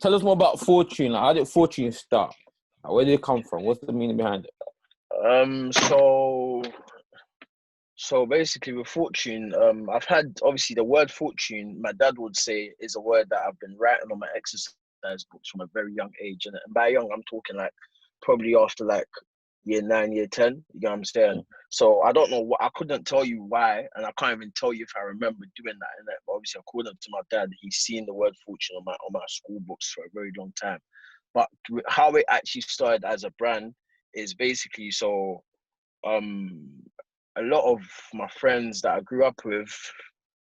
tell us more about Fortune. Like, how did Fortune start? Like, where did it come from? What's the meaning behind it? So basically with fortune, I've had obviously the word fortune, my dad would say, is a word that I've been writing on my exercise books from a very young age. And by young, I'm talking like probably after like year 9, year 10, you know what I'm saying? So I don't know what, I couldn't tell you why, and I can't even tell you if I remember doing that in it. But obviously according to my dad, he's seen the word fortune on my school books for a very long time. But how it actually started as a brand is basically um a lot of my friends that I grew up with,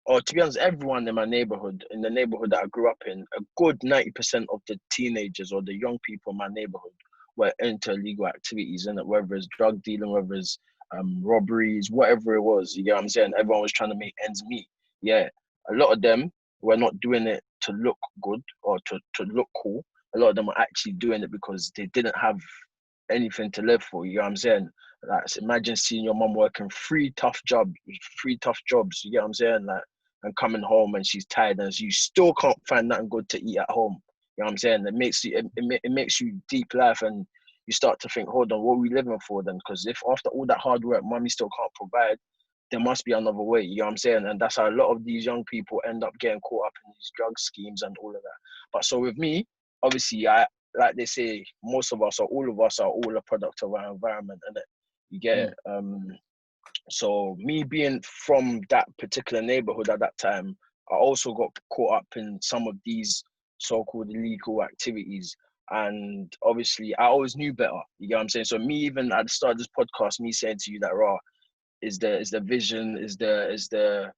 or to be honest, everyone in my neighborhood, in the neighborhood that I grew up in, a good 90% of the teenagers or the young people in my neighborhood were into illegal activities, and whether it's drug dealing, whether it's robberies, whatever it was, you get what I'm saying? Everyone was trying to make ends meet. Yeah, a lot of them were not doing it to look good or to look cool. A lot of them were actually doing it because they didn't have anything to live for, you know what I'm saying? Like, so imagine seeing your mom working three tough jobs, you get what I'm saying? Like, and coming home and she's tired and you still can't find nothing good to eat at home. You know what I'm saying? It makes you deep life, and you start to think, hold on, what are we living for then? Because if after all that hard work, mommy still can't provide, there must be another way, you know what I'm saying? And that's how a lot of these young people end up getting caught up in these drug schemes and all of that. But so with me, obviously, like they say, most of us or all of us are all a product of our environment, and you get it. So me being from that particular neighborhood at that time, I also got caught up in some of these so-called illegal activities. And obviously I always knew better. You get what I'm saying? So me, even at the start of this podcast, me saying to you that raw is the vision, is the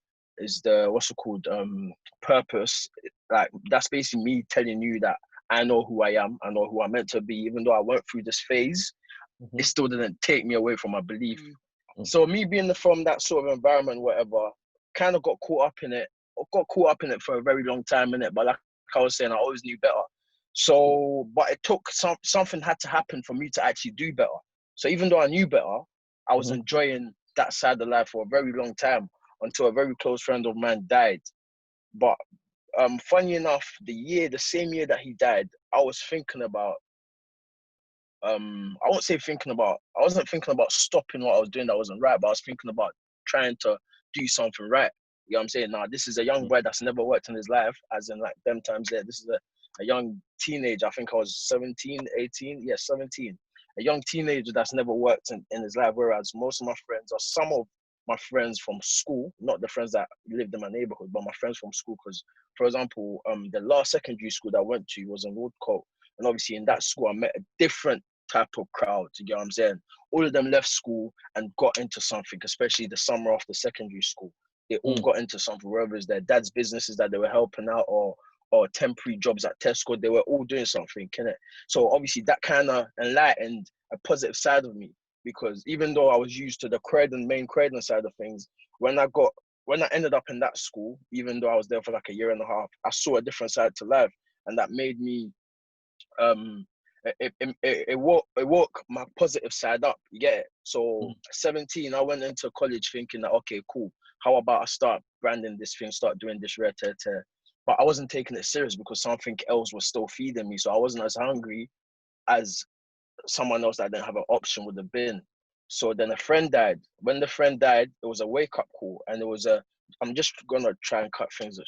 what's it called? Purpose. Like, that's basically me telling you that I know who I am, I know who I'm meant to be, even though I went through this phase, it still didn't take me away from my belief. So me being from that sort of environment, whatever, kind of got caught up in it. Got caught up in it for a very long time in it. But like I was saying, I always knew better. So, but it took something had to happen for me to actually do better. So even though I knew better, I was enjoying that side of life for a very long time until a very close friend of mine died. But funny enough, the same year that he died, I was thinking about I wasn't thinking about stopping what I was doing that wasn't right, but I was thinking about trying to do something right. You know what I'm saying? Now, this is a young boy that's never worked in his life, as in like them times there. This is a young teenager. I think I was 17, 18. Yeah, 17. A young teenager that's never worked in his life, whereas most of my friends, or some of my friends from school, not the friends that lived in my neighborhood, but my friends from school. Because, for example, the last secondary school that I went to was in Woodcote. And obviously in that school, I met a different type of crowd, you get what I'm saying? All of them left school and got into something, especially the summer after secondary school. They all got into something, whether it's their dad's businesses that they were helping out or temporary jobs at Tesco, they were all doing something, innit? So obviously that kind of enlightened a positive side of me, because even though I was used to the main credit side of things, when I ended up in that school, even though I was there for like a year and a half, I saw a different side to life, and that made me it woke my positive side up. You get it? So 17, I went into college thinking that, okay, cool. How about I start branding this thing, start doing this red tear. But I wasn't taking it serious because something else was still feeding me. So I wasn't as hungry as someone else that didn't have an option would have been. So then a friend died. When the friend died, it was a wake up call, and it was I'm just gonna try and cut things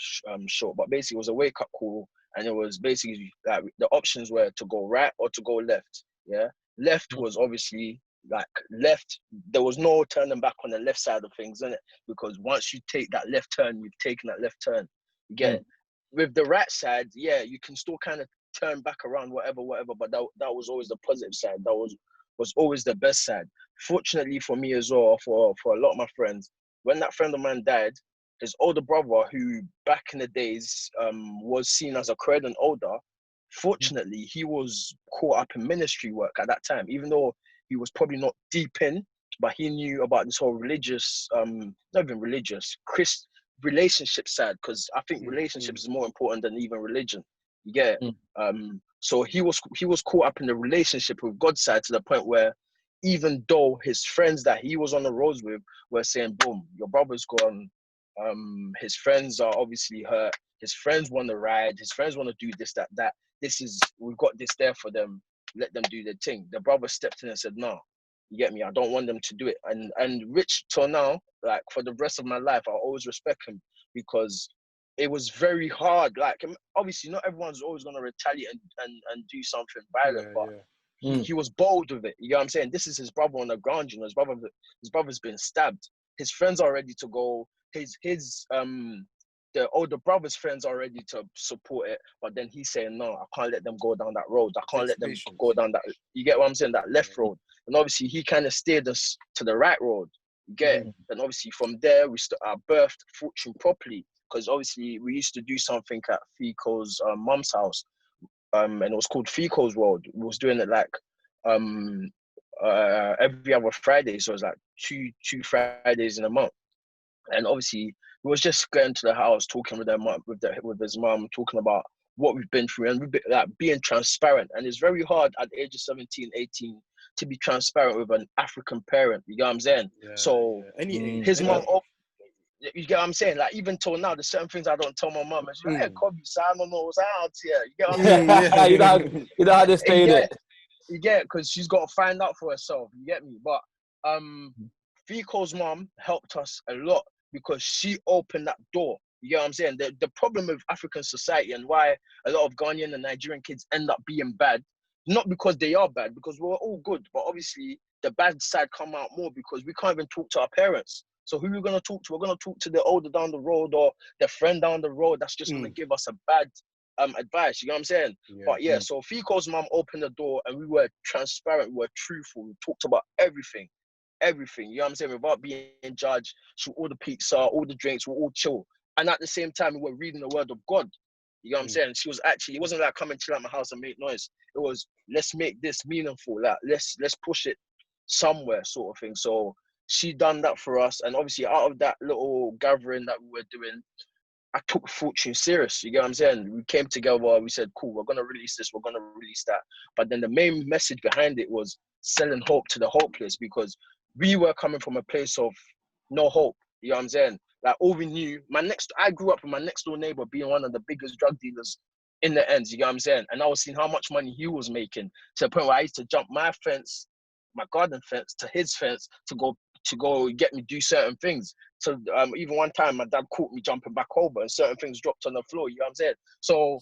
short, but basically it was a wake up call, and it was basically like the options were to go right or to go left. Yeah, left was obviously like left. There was no turning back on the left side of things, innit? Because once you take that left turn, you've taken that left turn. You get it? With the right side, yeah, you can still kind of turn back around, whatever. But that was always the positive side. That was always the best side. Fortunately for me as well, for a lot of my friends, when that friend of mine died, his older brother, who back in the days was seen as a credit older, fortunately he was caught up in ministry work at that time, even though he was probably not deep in, but he knew about this whole religious, not even religious, relationship side, because I think relationships is more important than even religion. You get it? So he was caught up in the relationship with God's side to the point where even though his friends that he was on the roads with were saying, boom, your brother's gone, His friends are obviously hurt. His friends want to ride. His friends want to do this, that, that. We've got this there for them. Let them do their thing. The brother stepped in and said, no, you get me? I don't want them to do it. And Rich, till now, like for the rest of my life, I'll always respect him because it was very hard. Like, obviously, not everyone's always going to retaliate and do something violent, but he was bold with it. You know what I'm saying? This is his brother on the ground, you know. His brother's been stabbed. His friends are ready to go. The older brother's friends are ready to support it, but then he's saying, no, I can't let them go down that road. I can't let them go down that, you get what I'm saying, that left road. And obviously he kind of steered us to the right road. You get it? And obviously from there, we birthed Fortune properly, because obviously we used to do something at Fico's mum's house, and it was called Fico's World. We was doing it like every other Friday, so it was like two Fridays in a month. And obviously, we was just going to the house, talking with their mom, with his mom, talking about what we've been through, and like being transparent. And it's very hard at the age of 17, 18 to be transparent with an African parent. You get what I'm saying? His mom, you get what I'm saying? Like, even till now, there's certain things I don't tell my mom. And she's like, hey, Kobe, so I don't know what's out here. You get what I'm saying? You know how to stay there. You get it, because she's got to find out for herself. You get me? But Fico's mom helped us a lot, because she opened that door. You get what I'm saying? The problem with African society and why a lot of Ghanaian and Nigerian kids end up being bad, not because they are bad, because we're all good, but obviously the bad side come out more because we can't even talk to our parents. So who are we going to talk to? We're going to talk to the older down the road, or the friend down the road that's just going to give us a bad advice. You know what I'm saying? But yeah, so Fico's mom opened the door, and we were transparent, we were truthful, we talked about everything, you know what I'm saying, without being judged. She ordered pizza, all the drinks, we're all chill. And at the same time, we were reading the word of God. You know what I'm saying? She was actually, it wasn't like come and chill at my house and make noise. It was, let's make this meaningful. Like, let's push it somewhere, sort of thing. So she done that for us. And obviously out of that little gathering that we were doing, I took Fortune serious. You get what I'm saying? We came together, we said, cool, we're going to release this, we're going to release that. But then the main message behind it was selling hope to the hopeless, because we were coming from a place of no hope. You know what I'm saying? Like, all we knew, I grew up with my next door neighbor being one of the biggest drug dealers in the ends. You know what I'm saying? And I was seeing how much money he was making, to the point where I used to jump my fence, my garden fence, to his fence to go get me do certain things. So even one time my dad caught me jumping back over, and certain things dropped on the floor. You know what I'm saying? So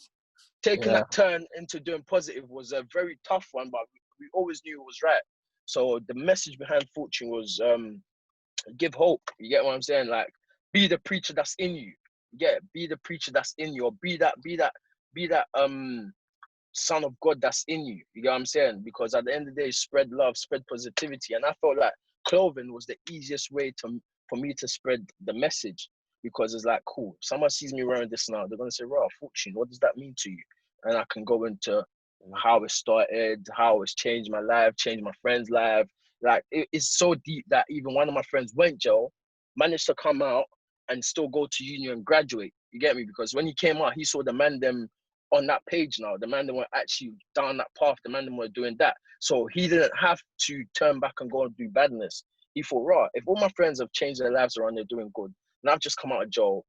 taking that turn into doing positive was a very tough one, but we always knew it was right. So the message behind Fortune was give hope. You get what I'm saying? Like, be the preacher that's in you. Be the preacher that's in you, or be that son of God that's in you. You get what I'm saying? Because at the end of the day, spread love, spread positivity. And I felt like clothing was the easiest way for me to spread the message, because it's like, cool, someone sees me wearing this now, they're gonna say, "Raw, Fortune, what does that mean to you?" And I can go into how it started, how it's changed my life, changed my friend's life. Like, it's so deep that even one of my friends went jail, managed to come out and still go to uni and graduate. You get me? Because when he came out, he saw the man them on that page now. The man them were actually down that path. The man them were doing that. So he didn't have to turn back and go and do badness. He thought, raw, if all my friends have changed their lives around, they're doing good, and I've just come out of jail,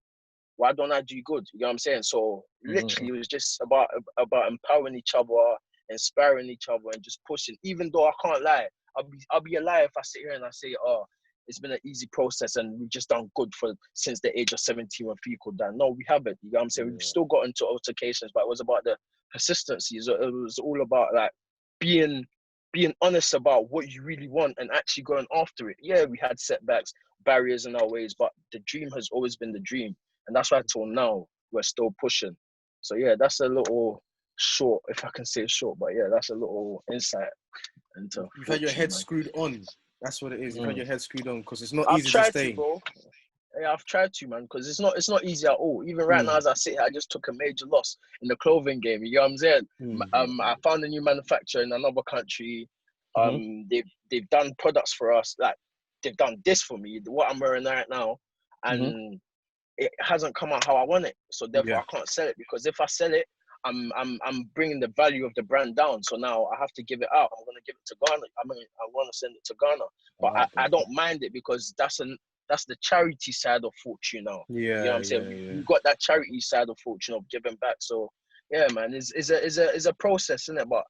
why don't I do good? You know what I'm saying? So literally, it was just about empowering each other, inspiring each other, and just pushing. Even though I can't lie, I'll be a liar if I sit here and I say, oh, it's been an easy process and we've just done good since the age of 17 when Fico died. No, we haven't. You know what I'm saying? We've still got into altercations, but it was about the persistency. It was all about like being honest about what you really want and actually going after it. Yeah, we had setbacks, barriers in our ways, but the dream has always been the dream. And that's why till now, we're still pushing. So yeah, that's a little short, if I can say short, but yeah, that's a little insight into You've had your head screwed on. That's what it is. You've had your head screwed on, because it's not I've easy tried to stay. bro. Yeah, I've tried to, man, because it's not easy at all. Even right now, as I sit here, I just took a major loss in the clothing game. You know what I'm saying? I found a new manufacturer in another country. They've done products for us. Like, they've done this for me, what I'm wearing right now, and it hasn't come out how I want it. So therefore, I can't sell it, because if I sell it, I'm bringing the value of the brand down. So now I have to give it out. I'm gonna give it to Ghana. I want to send it to Ghana, but I don't mind it, because that's the charity side of fortune now. Yeah, You know what I'm saying? yeah. We've got that charity side of fortune of giving back. So yeah, man, it's a process, isn't it? But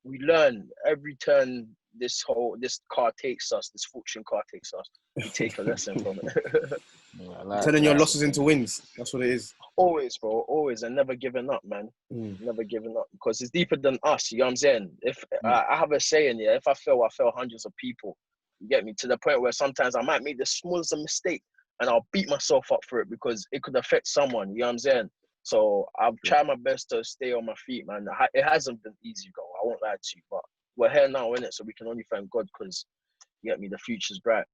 we learn every turn this car takes us, this fortune car takes us. We take a lesson from it. Yeah, Turning your losses into wins. That's what it is. Always, bro, always, and never giving up, man. Never giving up, because it's deeper than us. You know what I'm saying? If I have a saying, yeah, if I fail hundreds of people. You get me? To the point where sometimes I might make the smallest of mistake and I'll beat myself up for it because it could affect someone. You know what I'm saying? So I've tried my best to stay on my feet, man. It hasn't been easy, bro. I won't lie to you, but we're here now, innit? So we can only thank God, because you get me, the future's bright.